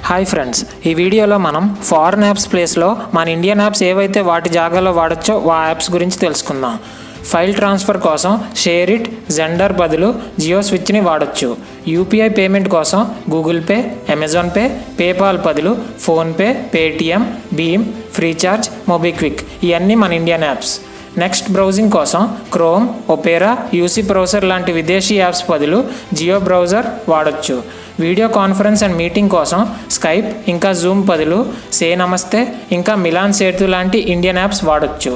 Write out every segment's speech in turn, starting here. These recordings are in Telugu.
హాయ్ ఫ్రెండ్స్, ఈ వీడియోలో మనం ఫారెన్ యాప్స్ ప్లేస్లో మన ఇండియన్ యాప్స్ ఏవైతే వాటి జాగాలో వాడచ్చో ఆ యాప్స్ గురించి తెలుసుకుందాం. ఫైల్ ట్రాన్స్ఫర్ కోసం షేర్ ఇట్, జెండర్ బదులు జియో స్విచ్ని వాడచ్చు. యూపీఐ పేమెంట్ కోసం Google Pay, Amazon Pay, PayPal బదులు ఫోన్పే, పేటిఎం, భీమ్, ఫ్రీచార్జ్, మొబిక్విక్ ఇవన్నీ మన ఇండియన్ యాప్స్. నెక్స్ట్ బ్రౌజింగ్ కోసం క్రోమ్, ఒపేరా, యూసీ బ్రౌజర్ లాంటి విదేశీ యాప్స్ బదులు జియో బ్రౌజర్ వాడచ్చు. వీడియో కాన్ఫరెన్స్ అండ్ మీటింగ్ కోసం స్కైప్ ఇంకా జూమ్ బదులు సే నమస్తే ఇంకా మిలాన్ సేతు లాంటి ఇండియన్ యాప్స్ వాడచ్చు.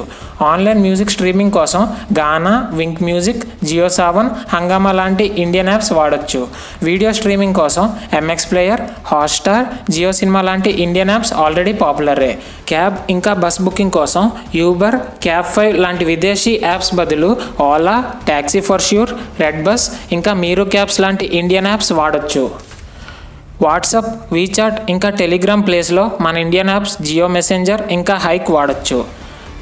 ఆన్లైన్ మ్యూజిక్ స్ట్రీమింగ్ కోసం గానా, వింక్ మ్యూజిక్, జియో సావన్, హంగామా లాంటి ఇండియన్ యాప్స్ వాడచ్చు. వీడియో స్ట్రీమింగ్ కోసం MX player, Hotstar, Jio Cinema లాంటి ఇండియన్ యాప్స్ ఆల్రెడీ పాపులరే. క్యాబ్ ఇంకా బస్ బుకింగ్ కోసం యూబర్, క్యాబ్ 5 లాంటి విదేశీ యాప్స్ బదులు Ola, taxi for sure, red bus ఇంకా మీరు క్యాబ్స్ లాంటి ఇండియన్ యాప్స్ వాడచ్చు. వాట్సాప్, వీచాట్ ఇంకా టెలిగ్రామ్ ప్లేస్లో మన ఇండియన్ యాప్స్ జియో మెసెంజర్ ఇంకా హైక్ వాడచ్చు.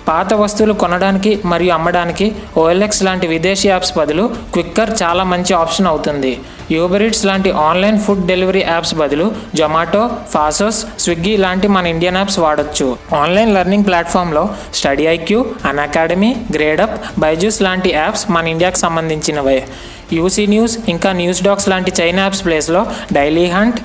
పాత వస్తువులు కొనడానికి మరియు అమ్మడానికి ఓఎల్ఎక్స్ లాంటి విదేశీ యాప్స్ బదులు క్విక్కర్ చాలా మంచి ఆప్షన్ అవుతుంది. యూబర్ ఈట్స్ లాంటి ఆన్లైన్ ఫుడ్ డెలివరీ యాప్స్ బదులు జొమాటో, ఫాసోస్, స్విగ్గీ లాంటి మన ఇండియన్ యాప్స్ వాడచ్చు. ఆన్లైన్ లెర్నింగ్ ప్లాట్ఫామ్లో స్టడీ ఐక్యూ, అన్అకాడమీ, గ్రేడప్, బైజూస్ లాంటి యాప్స్ మన ఇండియాకి సంబంధించినవే. యూసీ న్యూస్ ఇంకా న్యూస్ డాక్స్ లాంటి చైనా యాప్స్ ప్లేస్లో డైలీ హంట్,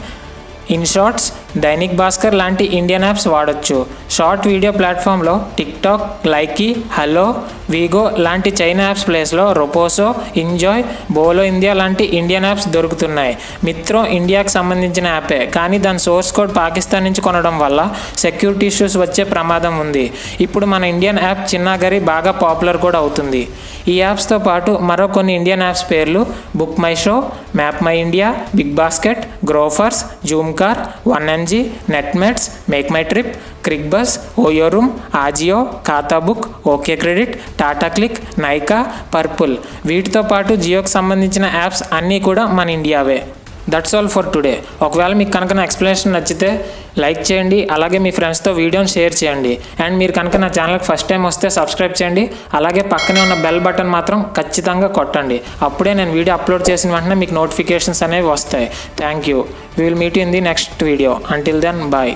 ఇన్షార్ట్స్, దైనిక్ భాస్కర్ లాంటి ఇండియన్ యాప్స్ వాడచ్చు. షార్ట్ వీడియో ప్లాట్ఫామ్లో టిక్టాక్, లైకీ, హలో, వీగో లాంటి చైనా యాప్స్ ప్లేస్లో రొపోసో, ఎంజాయ్, బోలో ఇండియా లాంటి ఇండియన్ యాప్స్ దొరుకుతున్నాయి. మిత్రో ఇండియాకి సంబంధించిన యాపే, కానీ దాని సోర్స్ కోడ్ పాకిస్తాన్ నుంచి కొనడం వల్ల సెక్యూరిటీ ఇష్యూస్ వచ్చే ప్రమాదం ఉంది. ఇప్పుడు మన ఇండియన్ యాప్ చిన్నాగరి బాగా పాపులర్ కూడా అవుతుంది. ఈ యాప్స్తో పాటు మరో కొన్ని ఇండియన్ యాప్స్ పేర్లు book my show, map my India, big basket, Grofers, Zoomcar, 1MG, Netmeds, make my trip, Cricbuzz, OYO room, AJIO, Khatabook, OkCredit, Tata CLiQ, Nykaa, Purplle. వీటితో పాటు జియోకి సంబంధించిన యాప్స్ అన్నీ కూడా మన ఇండియావే. That's all for today. ఒకవేళ మీకు కనుక నా ఎక్స్ప్లెనేషన్ నచ్చితే లైక్ చేయండి, అలాగే మీ ఫ్రెండ్స్తో వీడియోని షేర్ చేయండి. అండ్ మీరు కనుక నా ఛానల్కి ఫస్ట్ టైం వస్తే సబ్స్క్రైబ్ చేయండి, అలాగే పక్కనే ఉన్న బెల్ బటన్ మాత్రం ఖచ్చితంగా కొట్టండి. అప్పుడే నేను వీడియో అప్లోడ్ చేసిన వెంటనే మీకు నోటిఫికేషన్స్ అనేవి వస్తాయి. Thank you. We will meet you in the next video. Until then bye.